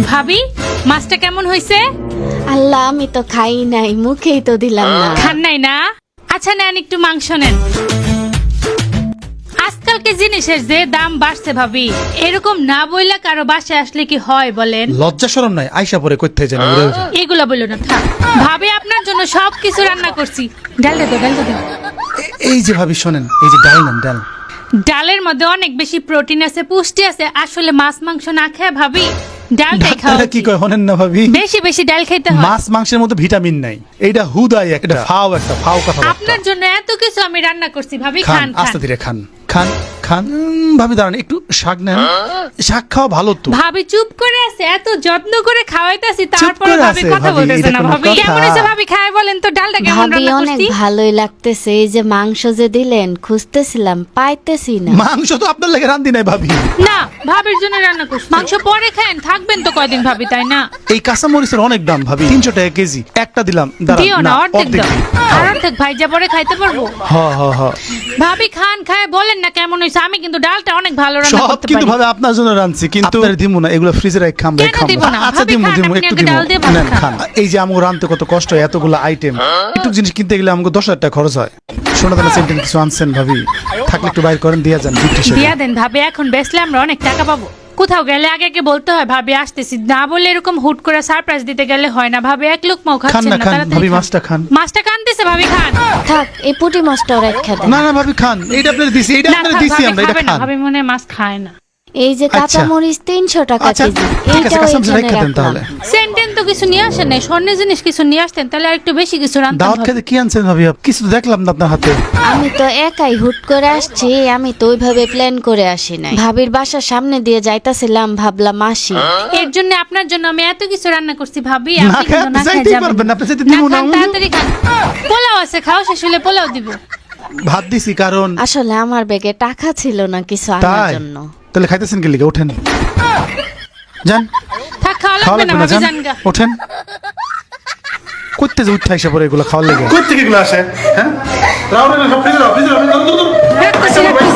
ভাবি মাছটা কেমন হয়েছে? আল্লাহ, আমি তো খাই নাই, মুখেই তো দিলাম না। খান নাই না? আচ্ছা নেন একটু মাংস নেন। আজকালকে জিনিসের যে দাম বাড়ছে ভাবি, এরকম না বইলা কারো বাসায় আসলে কি হয় বলেন? লজ্জা শরম নাই, আইসা পরে কইতে জানি এগুলা বললো না, থাক। ভাবি আপনার জন্য সবকিছু রান্না করছি। ডাল দে তো, ডাল দে। এই যে ভাবি শোনেন, এই যে ডাল নেন, ডাল। ডালের মধ্যে অনেক বেশি প্রোটিন আছে, পুষ্টি আছে। আসলে মাছ মাংস না খেয়ে ভাবি ডালটাই খাওয়া ডাক্তাররা কি উচিত। কয় হনেন না ভাবি? বেশি বেশি ডাল খেতে হয়। মাছ মাংসের মধ্যে ভিটামিন নাই, এইটা হুদাই একটা ফাও কথা। আপনার জন্য এত কিছু আমি রান্না করছি ভাবি, খান, খান খান। আস্তে ধীরে খান খান খান। ভাবি দাঁড়ান, একটু শাক নেন, শাক খাওয়া ভালো তো। ভাবি চুপ করে আছে, এত যত্ন করে খাওয়াইতাছি তারপরে করে ভাবি আছে, কথা ভাবি, বলতেছে এটা না। কোনো ভাবি কথা? কেমন হয়েছে ভাবি, খায় বলেন তো ডালটা কেমন ভাবি রান্না অনেক করছি? ভালোই লাগতেছে। এই যে মাংস যে দিলেন, খুঁজতেছিলাম, পাইতেছি না। মাংস তো আপনার লাগে রান্ধি নাই ভাবি। না, ভাবির জন্য রান্না করছি। মাংস পরে খান, থাকবেন তো কয়দিন ভাবি, তাই না? এই কাঁচা মরিচের অনেক দাম ভাবি, 300 টাকা কেজি। একটা দিলাম, দাঁড়ান, দিও না, অর্ধেক দাও। আর অর্ধেক ভাই যা পরে খাইতে পারবো। হ। ভাবি খান, খায় বলেন না কেমন হয়েছে। আমি কিন্তু ডালটা অনেক ভালো রান্না সব করতে কিন্তু পারি। ভাবে আপনার জন্য রাঁধছি, কিন্তু আপনার দিমু না, এগুলো ফ্রিজে রাখ খাম। কেন দিব না? আচ্ছা ভাবি দিমু খান, আপনি একটু আগে দিমু। ডাল দিয়ে ভাত নেন, খান। খান। এই যে আমগো রাঁধতে কত কষ্ট হয়, এতগুলো আইটেম। একটু জিনিস কিনতে গেলে আমাকে 10,000 টাকা খরচ হয়। শোনা দানা সেন্টেন কিছু আনছেন ভাবি, থাকলে একটু বাইর করেন, দিয়া যান গিফট হিসেবে। দিয়া দেন ভাবি, এখন বেচলে আমরা অনেক টাকা পাবো। কোথাও গেলে আগে বলতে হয় ভাবি আসতেছি, না বলে এরকম হুট করে সারপ্রাইজ দিতে গেলে হয় না। ভাবি এক লোক মাও খান খাচ্ছেন না, না, খান তাড়াতাড়ি ভাবি, খান। মাছটা খান। মাছটা কানতেছে ভাবি, খান। থাক, এই পুঁটি মাছটাও রেখে দেন। না ভাবি খান, এইটা আপনার দিছি, এইটা না আপনার থাক, দিছি ভাবি আমরা, এটা খাবে না। খান। ভাবি মনে হয় মাছ খায় না। এই যে কাঁচা আচ্ছা। মরিচ 300 টাকা আচ্ছা, কেজি, ঠিক আছে, এইটাও কাঁচা মরিচ এখানে রেখে দেন রাখলাম। তাহলে। সেন্টেন তো কিছু নিয়ে আসেন নাই, স্বর্ণের জিনিস কিছু নিয়ে আসতেন তাহলে আর একটু বেশি কিছু রান্তাম দাওয়াত ভাবি। খেতে কি আনছেন ভাবি? কিছু তো দেখলাম না আপনার হাতে। আমি তো একাই হুট করে আসছি, আমি তো ওইভাবে প্ল্যান করে আসি নাই। ভাবির বাসার সামনে দিয়ে যাইতাছিলাম, ভাবলাম আসি। এর জন্য আপনার জন্য আমি এত কিছু রান্না করছি ভাবি, না আপনি খেয়ে কিন্তু না আপনি খেয়ে যাইতেই যাবেন পারবেন না, না। আপনি যেতে না দিব না। খান, তাড়াতাড়ি খান। পোলাও আছে, খাও শেষ হলে পোলাও দিব। ভাত দিছি কারণ আসলে আমার ব্যাগে টাকা ছিল না কিছু আনার তাই। জন্য। তাহলে খাইতেছেন কি লিগে? ওঠেন, যান, থাক, খাওয়া খাওয়া লাগবে না লাগবে না, ভাবি, যান, যান গা। ওঠেন। করতে যে উঠতে আইসা পরে এগুলো খাওয়ার লেগে। কই থেকে এগুলো আসে? হ্যাঁ, রাউন্ডে সব ফ্রিজে রাখতেছি, রাখতেছি, রাখতেছি।